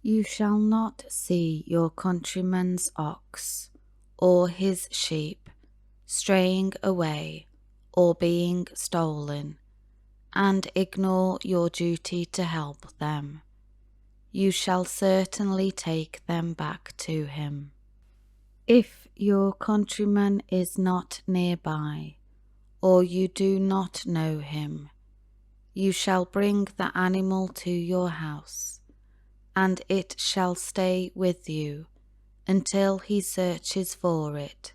You shall not see your countryman's ox or his sheep straying away or being stolen, and ignore your duty to help them. You shall certainly take them back to him. If your countryman is not nearby, or you do not know him, you shall bring the animal to your house, and it shall stay with you until he searches for it.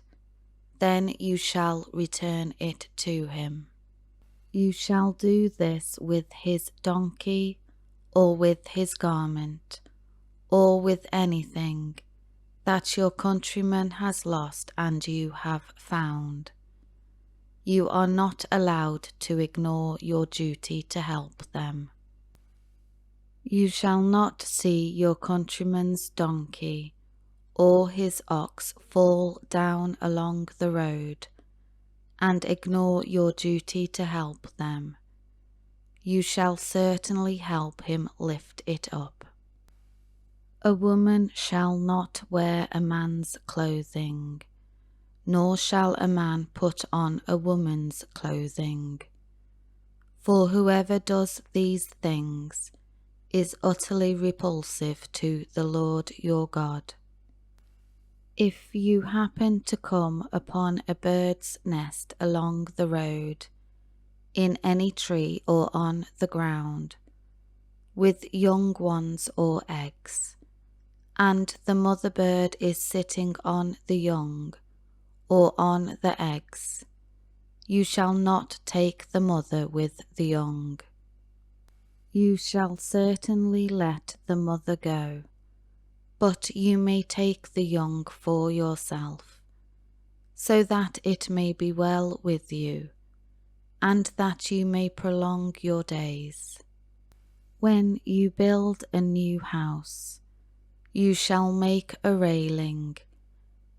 Then you shall return it to him. You shall do this with his donkey, or with his garment, or with anything that your countryman has lost and you have found. You are not allowed to ignore your duty to help them. You shall not see your countryman's donkey or his ox fall down along the road, and ignore your duty to help them. You shall certainly help him lift it up. A woman shall not wear a man's clothing, nor shall a man put on a woman's clothing. For whoever does these things is utterly repulsive to the Lord your God. If you happen to come upon a bird's nest along the road, in any tree or on the ground, with young ones or eggs, and the mother bird is sitting on the young or on the eggs, you shall not take the mother with the young. You shall certainly let the mother go, but you may take the young for yourself, so that it may be well with you, and that you may prolong your days. When you build a new house, you shall make a railing,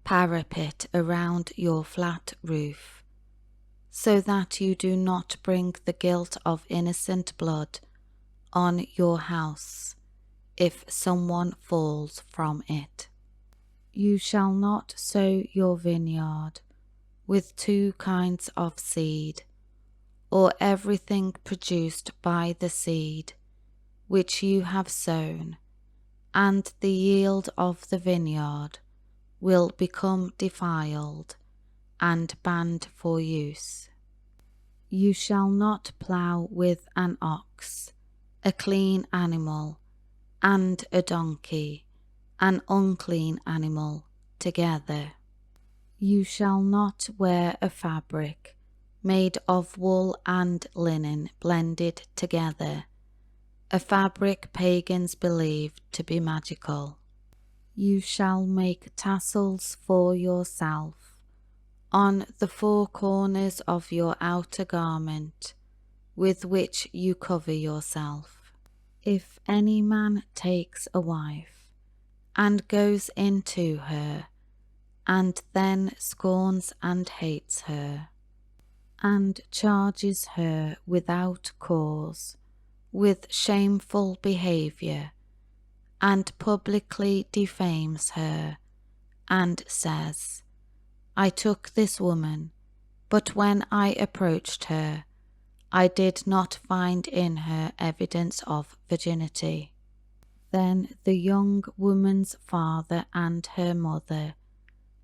parapet around your flat roof, so that you do not bring the guilt of innocent blood on your house if someone falls from it. You shall not sow your vineyard with two kinds of seed, or everything produced by the seed which you have sown, and the yield of the vineyard will become defiled and banned for use. You shall not plough with an ox, a clean animal, and a donkey, an unclean animal, together. You shall not wear a fabric made of wool and linen blended together, a fabric pagans believed to be magical. You shall make tassels for yourself on the four corners of your outer garment, with which you cover yourself. If any man takes a wife, and goes into her, and then scorns and hates her, and charges her without cause with shameful behaviour, and publicly defames her, and says, I took this woman, but when I approached her, I did not find in her evidence of virginity. Then the young woman's father and her mother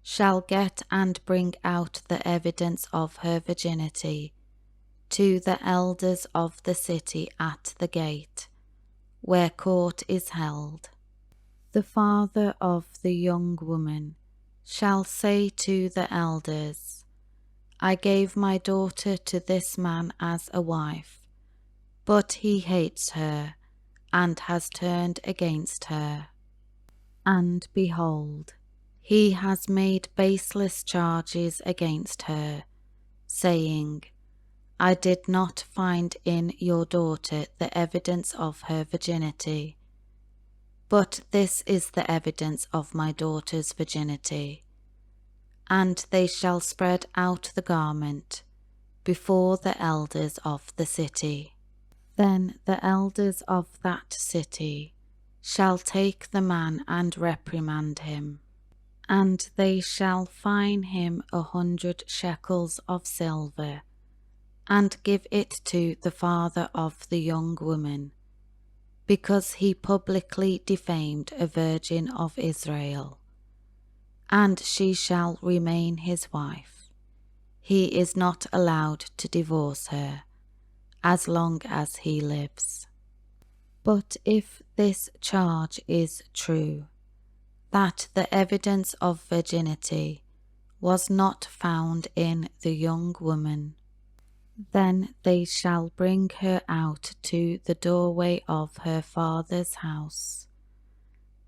shall get and bring out the evidence of her virginity to the elders of the city at the gate, where court is held. The father of the young woman shall say to the elders, I gave my daughter to this man as a wife, but he hates her, and has turned against her. And behold, he has made baseless charges against her, saying, I did not find in your daughter the evidence of her virginity, but this is the evidence of my daughter's virginity. And they shall spread out the garment before the elders of the city. Then the elders of that city shall take the man and reprimand him. And they shall fine him 100 shekels of silver, and give it to the father of the young woman, because he publicly defamed a virgin of Israel. And she shall remain his wife. He is not allowed to divorce her, as long as he lives. But if this charge is true, that the evidence of virginity was not found in the young woman, then they shall bring her out to the doorway of her father's house,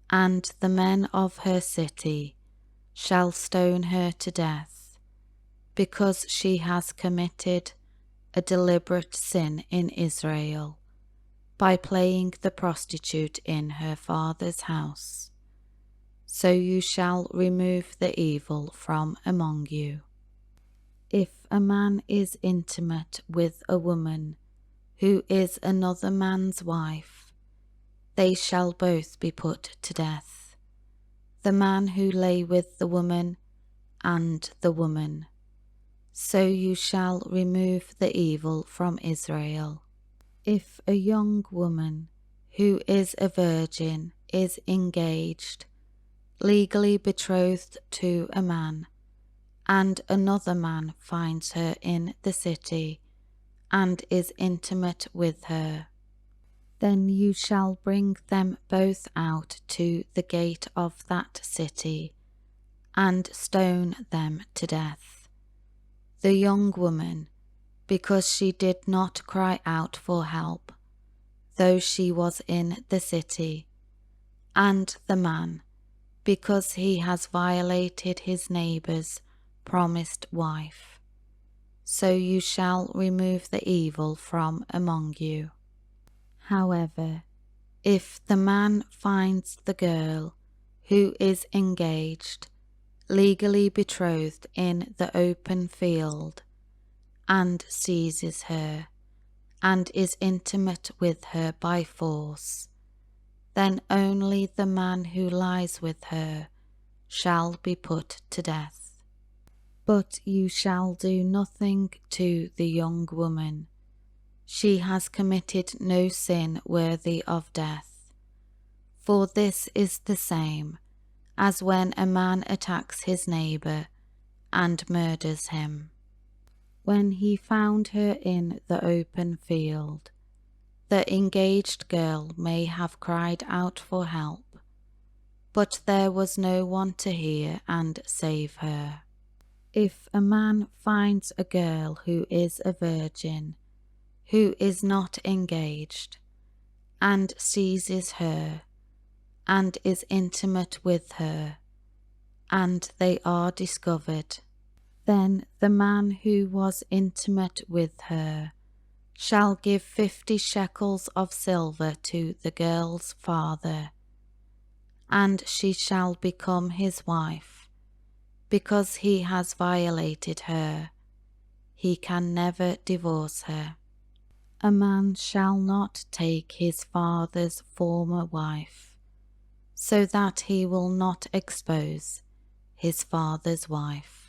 and the men of her city shall stone her to death, because she has committed a deliberate sin in Israel by playing the prostitute in her father's house. So you shall remove the evil from among you. If a man is intimate with a woman who is another man's wife, they shall both be put to death, the man who lay with the woman and the woman. So you shall remove the evil from Israel. If a young woman who is a virgin is engaged, legally betrothed to a man, and another man finds her in the city and is intimate with her, then you shall bring them both out to the gate of that city and stone them to death. The young woman, because she did not cry out for help, though she was in the city, and the man, because he has violated his neighbour's promised wife. So you shall remove the evil from among you. However, if the man finds the girl who is engaged, legally betrothed in the open field, and seizes her, and is intimate with her by force, then only the man who lies with her shall be put to death. But you shall do nothing to the young woman. She has committed no sin worthy of death. For this is the same as when a man attacks his neighbour and murders him. When he found her in the open field, the engaged girl may have cried out for help, but there was no one to hear and save her. If a man finds a girl who is a virgin, who is not engaged, and seizes her, and is intimate with her, and they are discovered, then the man who was intimate with her shall give 50 shekels of silver to the girl's father, and she shall become his wife, because he has violated her. He can never divorce her. A man shall not take his father's former wife, so that he will not expose his father's wife.